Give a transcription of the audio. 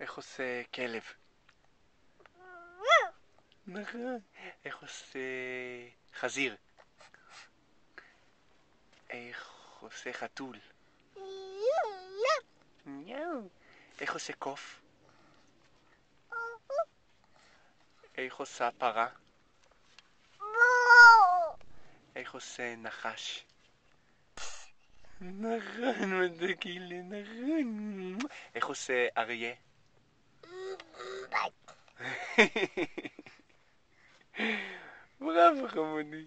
איך עושה כלב? נכון. איך עושה חזיר? איך עושה חתול? מיאו. איך עושה קוף? איך עושה פרה? איך עושה נחש? נכון, מדגילה, נכון. איך עושה אריה? בראבו חמודי.